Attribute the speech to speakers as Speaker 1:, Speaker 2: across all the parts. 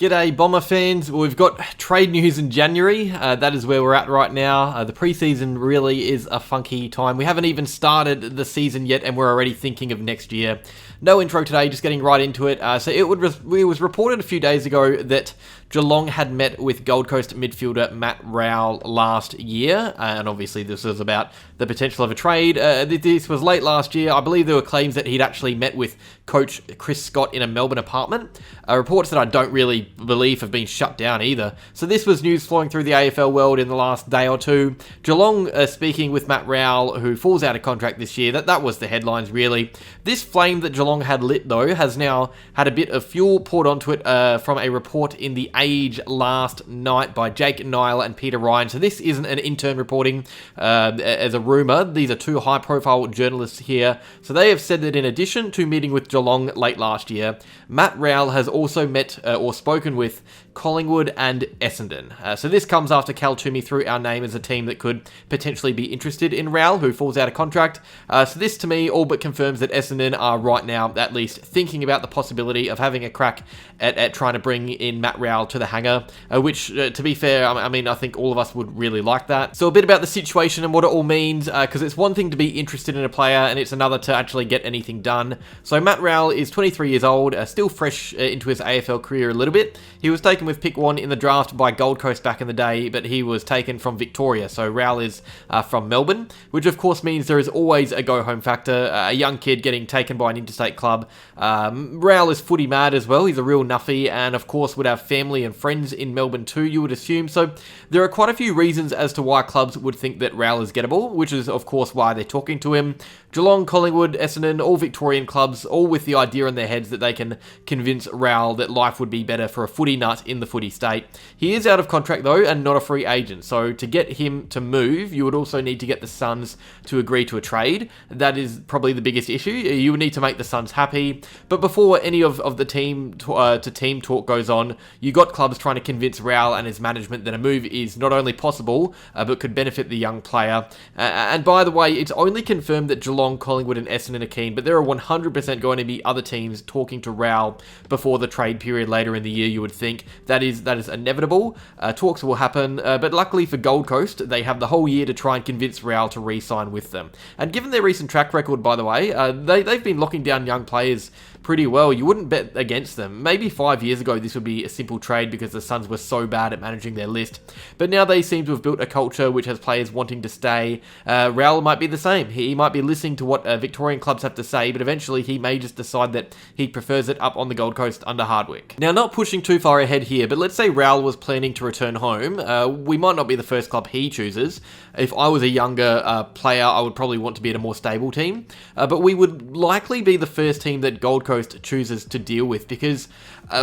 Speaker 1: G'day Bomber fans. Well, we've got trade news in January. That is where we're at right now. The preseason really is a funky time. We haven't even started the season yet and we're already thinking of next year. No intro today, just getting right into it. It was reported a few days ago that Geelong had met with Gold Coast midfielder Matt Rowell last year, and obviously this was about the potential of a trade. This was late last year. I believe there were claims that he'd actually met with coach Chris Scott in a Melbourne apartment. Reports that I don't really believe have been shut down either. So this was news flowing through the AFL world in the last day or two. Geelong speaking with Matt Rowell, who falls out of contract this year. That was the headlines, really. This flame that Geelong had lit, though, has now had a bit of fuel poured onto it from a report in the Age last night by Jake Niall and Peter Ryan. So this isn't an intern reporting as a rumour. These are two high-profile journalists here. So they have said that in addition to meeting with Geelong late last year, Matt Rowell has also met or spoken with Collingwood and Essendon. So this comes after Cal Toomey threw our name as a team that could potentially be interested in Rowell, who falls out of contract. So this to me all but confirms that Essendon are right now at least thinking about the possibility of having a crack at trying to bring in Matt Rowell to the hangar, which to be fair, I think all of us would really like that. So a bit about the situation and what it all means, because it's one thing to be interested in a player and it's another to actually get anything done. So Matt Rowell is 23 years old, still fresh into his AFL career a little bit. He was taken with pick 1 in the draft by Gold Coast back in the day, but he was taken from Victoria, so Rowell is from Melbourne, which of course means there is always a go-home factor, a young kid getting taken by an interstate club. Rowell is footy mad as well, he's a real nuffy, and of course would have family and friends in Melbourne too, you would assume, so there are quite a few reasons as to why clubs would think that Rowell is gettable, which is of course why they're talking to him. Geelong, Collingwood, Essendon, all Victorian clubs, all with the idea in their heads that they can convince Rowell that life would be better for a footy nut in the footy state. He is out of contract though, and not a free agent, so to get him to move, you would also need to get the Suns to agree to a trade. That is probably the biggest issue. You would need to make the Suns happy, but before any of the team to team talk goes on, you got clubs trying to convince Rowell and his management that a move is not only possible, but could benefit the young player. And by the way, it's only confirmed that Geelong, Collingwood and Essendon are keen, but there are 100% going to be other teams talking to Rowell before the trade period later in the year, you would think. That is inevitable. Talks will happen, but luckily for Gold Coast, they have the whole year to try and convince Rowell to re-sign with them. And given their recent track record, by the way, they've been locking down young players pretty well. You wouldn't bet against them. Maybe 5 years ago this would be a simple trade because the Suns were so bad at managing their list, but now they seem to have built a culture which has players wanting to stay. Rowell might be the same. He might be listening to what Victorian clubs have to say, but eventually he may just decide that he prefers it up on the Gold Coast under Hardwick. Now, not pushing too far ahead here, but let's say Rowell was planning to return home. We might not be the first club he chooses. If I was a younger player, I would probably want to be at a more stable team, but we would likely be the first team that Gold Coast chooses to deal with, because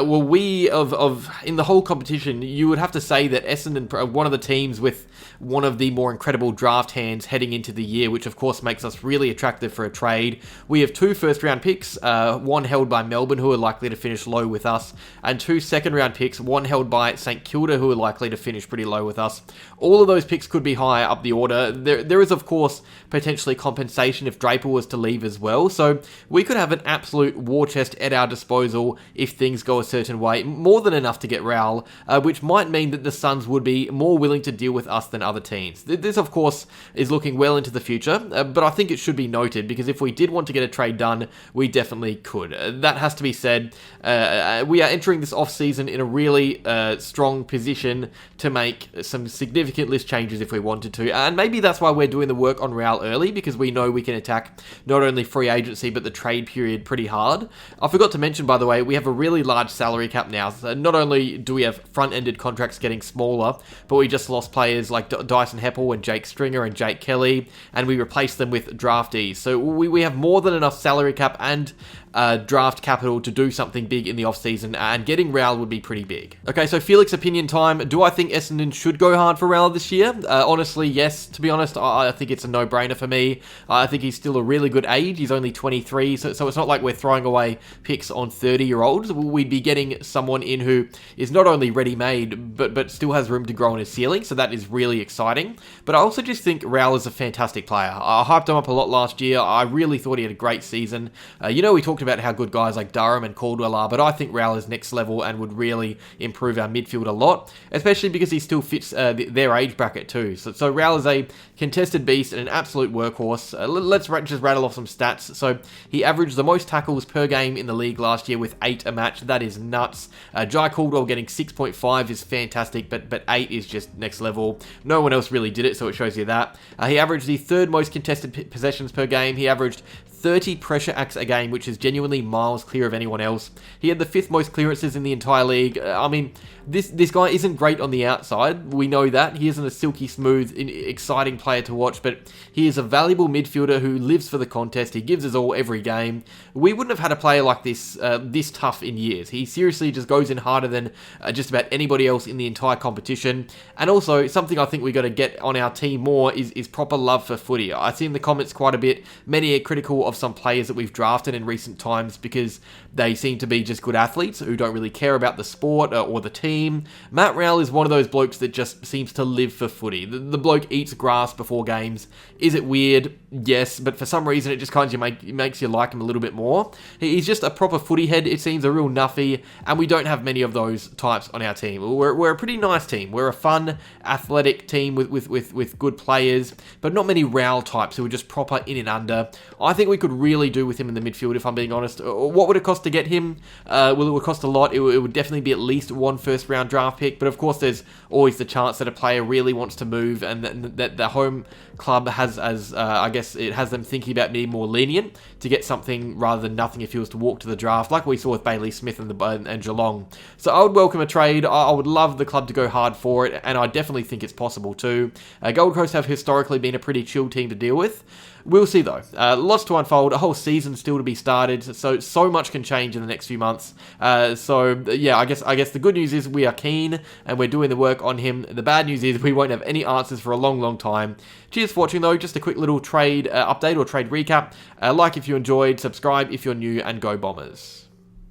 Speaker 1: we in the whole competition, you would have to say that Essendon are one of the teams with one of the more incredible draft hands heading into the year, which of course makes us really attractive for a trade. We have 2 first-round picks, one held by Melbourne, who are likely to finish low with us, and 2 second-round picks, one held by St Kilda, who are likely to finish pretty low with us. All of those picks could be higher up the order. There is, of course, potentially compensation if Draper was to leave as well, so we could have an absolute war chest at our disposal if things go a certain way, more than enough to get Rowell, which might mean that the Suns would be more willing to deal with us than other teams. This, of course, is looking well into the future, but I think it should be noted, because if we did want to get a trade done, we definitely could. That has to be said. We are entering this off-season in a really strong position to make some significant list changes if we wanted to, and maybe that's why we're doing the work on Rowell early, because we know we can attack not only free agency, but the trade period pretty hard. I forgot to mention, by the way, we have a really large salary cap now. So not only do we have front-ended contracts getting smaller, but we just lost players like Dyson Heppel and Jake Stringer and Jake Kelly, and we replaced them with draftees. So we have more than enough salary cap and draft capital to do something big in the off-season, and getting Rowell would be pretty big. Okay, so Felix opinion time. Do I think Essendon should go hard for Rowell this year? Honestly, yes. To be honest, I think it's a no-brainer for me. I think he's still a really good age. He's only 23, so it's not like we're throwing away away picks on 30-year-olds, we'd be getting someone in who is not only ready-made, but still has room to grow on his ceiling, so that is really exciting. But I also just think Rowell is a fantastic player. I hyped him up a lot last year. I really thought he had a great season. We talked about how good guys like Durham and Caldwell are, but I think Rowell is next level and would really improve our midfield a lot, especially because he still fits their age bracket too. So Rowell is a contested beast and an absolute workhorse. Let's just rattle off some stats. So he averaged the most tackles per game in the league last year with 8 a match. That is nuts. Jai Caldwell getting 6.5 is fantastic, but 8 is just next level. No one else really did it, so it shows you that. He averaged the 3rd most contested possessions per game. He averaged 30 pressure acts a game, which is genuinely miles clear of anyone else. He had the 5th most clearances in the entire league. This guy isn't great on the outside. We know that. He isn't a silky smooth, exciting player to watch, but he is a valuable midfielder who lives for the contest. He gives us all every game. We wouldn't have had a player like this this tough in years. He seriously just goes in harder than just about anybody else in the entire competition. And also, something I think we got to get on our team more is proper love for footy. I see in the comments quite a bit, many are critical of some players that we've drafted in recent times because they seem to be just good athletes who don't really care about the sport or the team. Matt Rowell is one of those blokes that just seems to live for footy. The bloke eats grass before games. Is it weird? Yes, but for some reason it just kind of makes you like him a little bit more. He's just a proper footy head, it seems, a real nuffy, and we don't have many of those types on our team. We're a pretty nice team. We're a fun, athletic team with good players, but not many Rowell types who are just proper in and under. I think we could really do with him in the midfield, if I'm being honest. What would it cost to get him? Well, it would cost a lot. It would definitely be at least 1 first-round draft pick, but of course there's always the chance that a player really wants to move and that the home club has, I guess, it has them thinking about being more lenient to get something rather than nothing if he was to walk to the draft, like we saw with Bailey Smith and Geelong. So I would welcome a trade. I would love the club to go hard for it, and I definitely think it's possible too. Gold Coast have historically been a pretty chill team to deal with. We'll see though. Lots to unfold. A whole season still to be started. So much can change in the next few months. I guess the good news is we are keen and we're doing the work on him. The bad news is we won't have any answers for a long time. Cheers for watching though. Just a quick little trade update or trade recap. Like if you enjoyed, subscribe if you're new, and go Bombers.